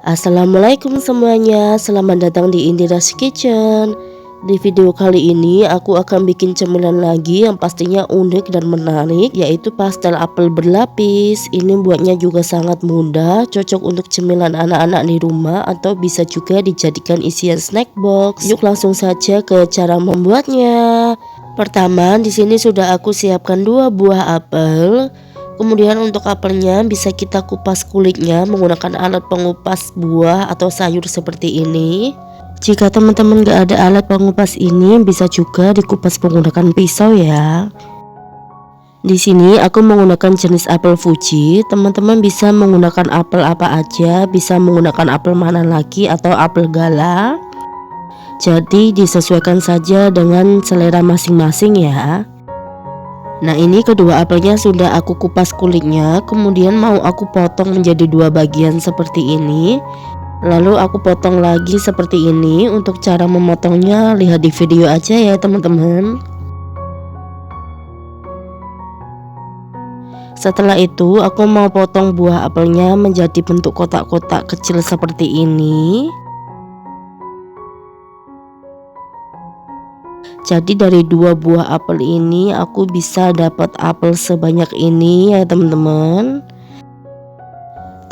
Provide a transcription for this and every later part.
Assalamualaikum semuanya, selamat datang di Indira's Kitchen. Di video kali ini aku akan bikin cemilan lagi yang pastinya unik dan menarik, yaitu pastel apel berlapis. Ini buatnya juga sangat mudah, cocok untuk cemilan anak-anak di rumah atau bisa juga dijadikan isian snack box. Yuk langsung saja ke cara membuatnya. Pertama, di sini sudah aku siapkan 2 buah apel. Kemudian untuk apelnya bisa kita kupas kulitnya menggunakan alat pengupas buah atau sayur seperti ini. Jika teman-teman gak ada alat pengupas ini, bisa juga dikupas menggunakan pisau ya. Di sini aku menggunakan jenis apel Fuji. Teman-teman bisa menggunakan apel apa aja, bisa menggunakan apel mana lagi atau apel gala. Jadi disesuaikan saja dengan selera masing-masing ya. Nah, ini kedua apelnya sudah aku kupas kulitnya, kemudian mau aku potong menjadi 2 bagian seperti ini. Lalu aku potong lagi seperti ini. Untuk cara memotongnya lihat di video aja ya teman-teman. Setelah itu aku mau potong buah apelnya menjadi bentuk kotak-kotak kecil seperti ini. Jadi dari 2 buah apel ini aku bisa dapat apel sebanyak ini ya teman-teman.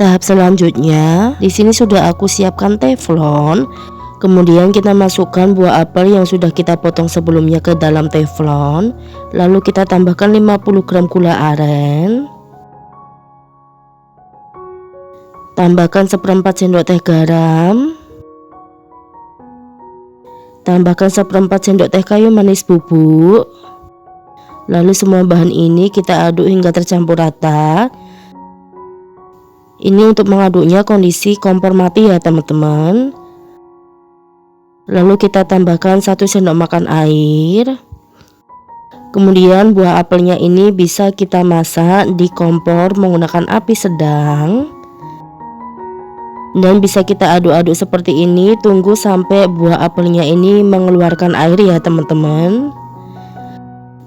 Tahap selanjutnya, di sini sudah aku siapkan teflon. Kemudian kita masukkan buah apel yang sudah kita potong sebelumnya ke dalam teflon. Lalu kita tambahkan 50 gram gula aren. Tambahkan 1/4 sendok teh garam. Tambahkan 1/4 sendok teh kayu manis bubuk. Lalu semua bahan ini kita aduk hingga tercampur rata. Ini untuk mengaduknya kondisi kompor mati ya teman-teman. Lalu kita tambahkan 1 sendok makan air. Kemudian buah apelnya ini bisa kita masak di kompor menggunakan api sedang. Dan bisa kita aduk-aduk seperti ini, tunggu sampai buah apelnya ini mengeluarkan air ya teman-teman.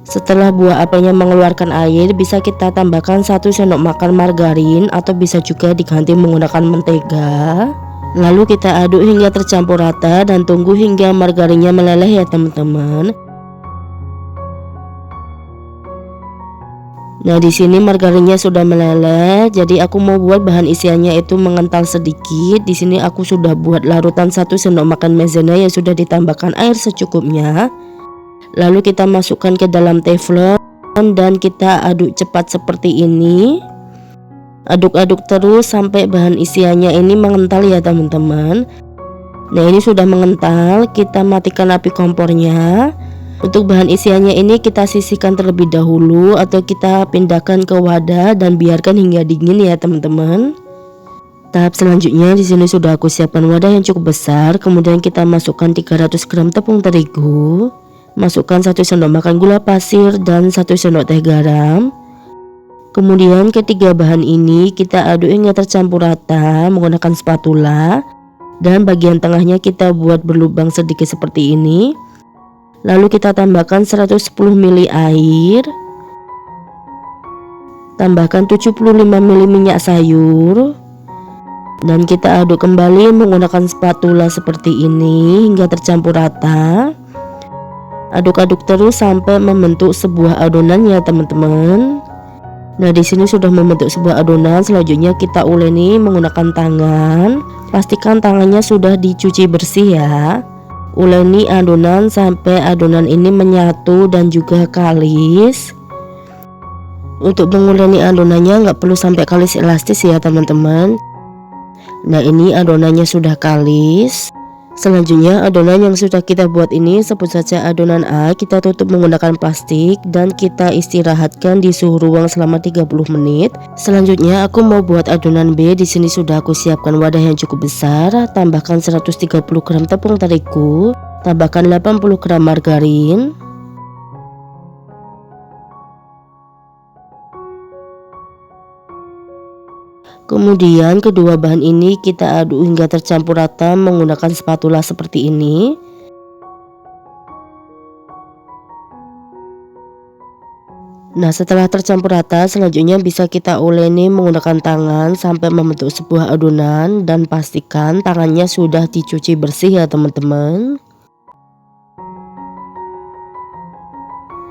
Setelah buah apelnya mengeluarkan air, bisa kita tambahkan 1 sendok makan margarin atau bisa juga diganti menggunakan mentega. Lalu kita aduk hingga tercampur rata dan tunggu hingga margarinnya meleleh ya teman-teman. Nah, di sini margarinnya sudah meleleh, jadi aku mau buat bahan isiannya itu mengental sedikit. Di sini aku sudah buat larutan 1 sendok makan maizena yang sudah ditambahkan air secukupnya. Lalu kita masukkan ke dalam teflon dan kita aduk cepat seperti ini. Aduk-aduk terus sampai bahan isiannya ini mengental ya teman-teman. Nah, ini sudah mengental, kita matikan api kompornya. Untuk bahan isiannya ini kita sisihkan terlebih dahulu atau kita pindahkan ke wadah dan biarkan hingga dingin ya teman-teman. Tahap selanjutnya, di sini sudah aku siapkan wadah yang cukup besar. Kemudian kita masukkan 300 gram tepung terigu. Masukkan 1 sendok makan gula pasir dan 1 sendok teh garam. Kemudian ketiga bahan ini kita aduk hingga tercampur rata menggunakan spatula. Dan bagian tengahnya kita buat berlubang sedikit seperti ini. Lalu kita tambahkan 110 ml air. Tambahkan 75 ml minyak sayur. Dan kita aduk kembali menggunakan spatula seperti ini hingga tercampur rata. Aduk-aduk terus sampai membentuk sebuah adonan ya teman-teman. Nah, di sini sudah membentuk sebuah adonan. Selanjutnya kita uleni menggunakan tangan. Pastikan tangannya sudah dicuci bersih ya. Uleni adonan sampai adonan ini menyatu dan juga kalis. Untuk menguleni adonannya nggak perlu sampai kalis elastis ya teman-teman. Nah, ini adonannya sudah kalis. Selanjutnya adonan yang sudah kita buat ini sebut saja adonan A, kita tutup menggunakan plastik dan kita istirahatkan di suhu ruang selama 30 menit. Selanjutnya aku mau buat adonan B. Di sini sudah aku siapkan wadah yang cukup besar. Tambahkan 130 gram tepung terigu, tambahkan 80 gram margarin. Kemudian kedua bahan ini kita aduk hingga tercampur rata menggunakan spatula seperti ini. Nah, setelah tercampur rata, selanjutnya bisa kita uleni menggunakan tangan sampai membentuk sebuah adonan, dan pastikan tangannya sudah dicuci bersih ya teman-teman.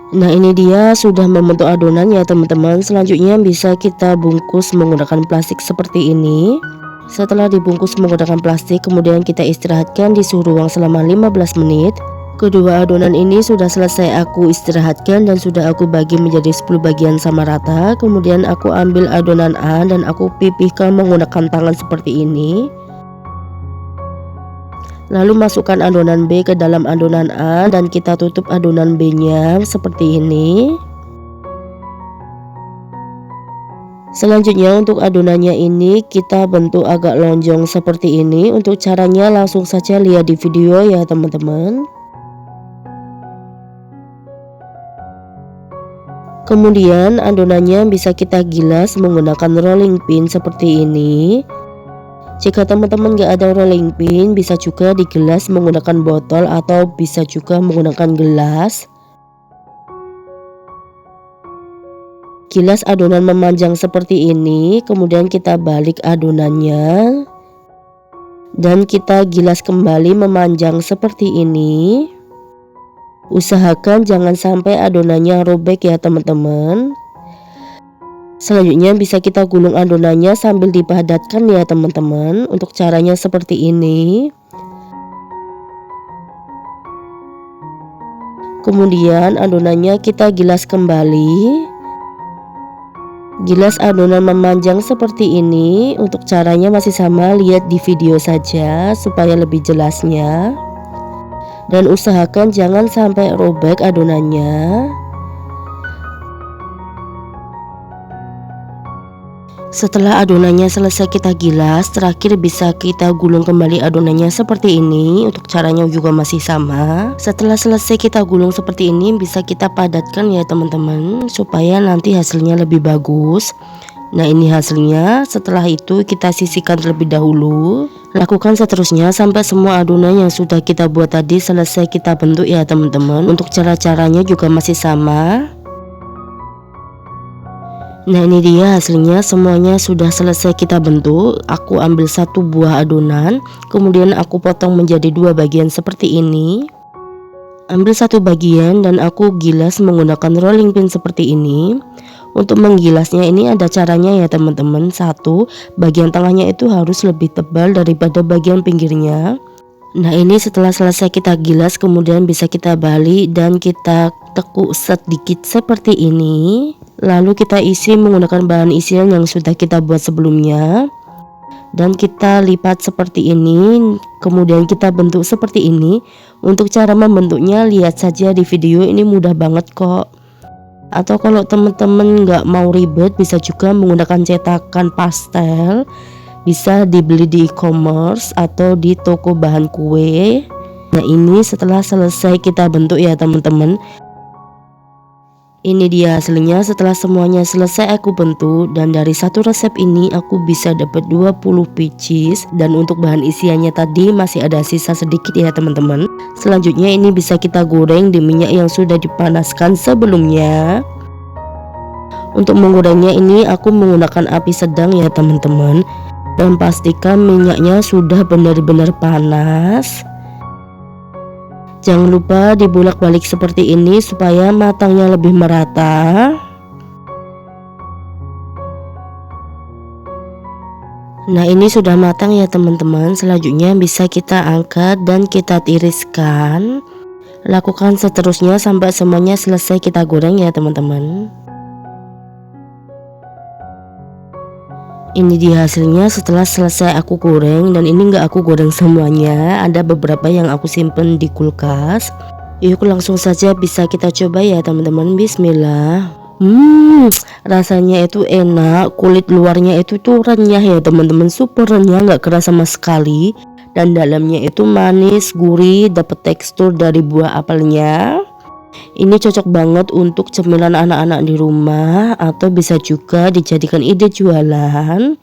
Nah, ini dia sudah membentuk adonan ya teman-teman. Selanjutnya bisa kita bungkus menggunakan plastik seperti ini. Setelah dibungkus menggunakan plastik, kemudian kita istirahatkan di suhu ruang selama 15 menit. Kedua adonan ini sudah selesai aku istirahatkan dan sudah aku bagi menjadi 10 bagian sama rata. Kemudian aku ambil adonan A dan aku pipihkan menggunakan tangan seperti ini. Lalu masukkan adonan B ke dalam adonan A dan kita tutup adonan B nya seperti ini. Selanjutnya untuk adonannya ini kita bentuk agak lonjong seperti ini. Untuk caranya langsung saja lihat di video ya teman-teman. Kemudian adonannya bisa kita gilas menggunakan rolling pin seperti ini. Jika teman-teman gak ada rolling pin, bisa juga digilas menggunakan botol atau bisa juga menggunakan gelas. Gilas adonan memanjang seperti ini, kemudian kita balik adonannya dan kita gilas kembali memanjang seperti ini. Usahakan jangan sampai adonannya robek ya teman-teman. Selanjutnya bisa kita gulung adonannya sambil dipadatkan ya teman-teman. Untuk caranya seperti ini. Kemudian adonannya kita gilas kembali. Gilas adonan memanjang seperti ini. Untuk caranya masih sama, lihat di video saja supaya lebih jelasnya. Dan usahakan jangan sampai robek adonannya. Setelah adonannya selesai kita gilas, terakhir bisa kita gulung kembali adonannya seperti ini. Untuk caranya juga masih sama. Setelah selesai kita gulung seperti ini, bisa kita padatkan ya teman-teman, supaya nanti hasilnya lebih bagus. Nah, ini hasilnya. Setelah itu kita sisihkan terlebih dahulu. Lakukan seterusnya sampai semua adonan yang sudah kita buat tadi selesai kita bentuk ya teman-teman. Untuk cara-caranya juga masih sama. Nah, ini dia hasilnya, semuanya sudah selesai kita bentuk. Aku ambil satu buah adonan, kemudian aku potong menjadi dua bagian seperti ini. Ambil satu bagian dan aku gilas menggunakan rolling pin seperti ini. Untuk menggilasnya ini ada caranya ya teman-teman. Satu, bagian tengahnya itu harus lebih tebal daripada bagian pinggirnya. Nah, ini setelah selesai kita gilas, kemudian bisa kita balik dan kita tekuk sedikit seperti ini. Lalu kita isi menggunakan bahan isian yang sudah kita buat sebelumnya. Dan kita lipat seperti ini, kemudian kita bentuk seperti ini. Untuk cara membentuknya lihat saja di video, ini mudah banget kok. Atau kalau teman-teman nggak mau ribet, bisa juga menggunakan cetakan pastel. Bisa dibeli di e-commerce atau di toko bahan kue. Nah, ini setelah selesai kita bentuk ya teman-teman. Ini dia hasilnya setelah semuanya selesai aku bentuk, dan dari satu resep ini aku bisa dapat 20 pieces. Dan untuk bahan isiannya tadi masih ada sisa sedikit ya teman-teman. Selanjutnya ini bisa kita goreng di minyak yang sudah dipanaskan sebelumnya. Untuk menggorengnya ini aku menggunakan api sedang ya teman-teman. Dan pastikan minyaknya sudah benar-benar panas. Jangan lupa dibolak-balik seperti ini supaya matangnya lebih merata. Nah, ini sudah matang ya teman-teman. Selanjutnya bisa kita angkat dan kita tiriskan. Lakukan seterusnya sampai semuanya selesai kita goreng ya teman-teman. Ini dia hasilnya setelah selesai aku goreng, dan ini enggak aku goreng semuanya, ada beberapa yang aku simpen di kulkas. Yuk langsung saja bisa kita coba ya teman-teman. Bismillah. Rasanya itu enak, kulit luarnya itu tuh renyah ya teman-teman, super renyah, nggak keras sama sekali. Dan dalamnya itu manis, gurih, dapat tekstur dari buah apelnya. Ini cocok banget untuk cemilan anak-anak di rumah, atau bisa juga dijadikan ide jualan.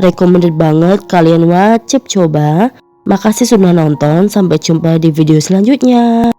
Recommended banget, kalian wajib coba. Makasih sudah nonton, sampai jumpa di video selanjutnya.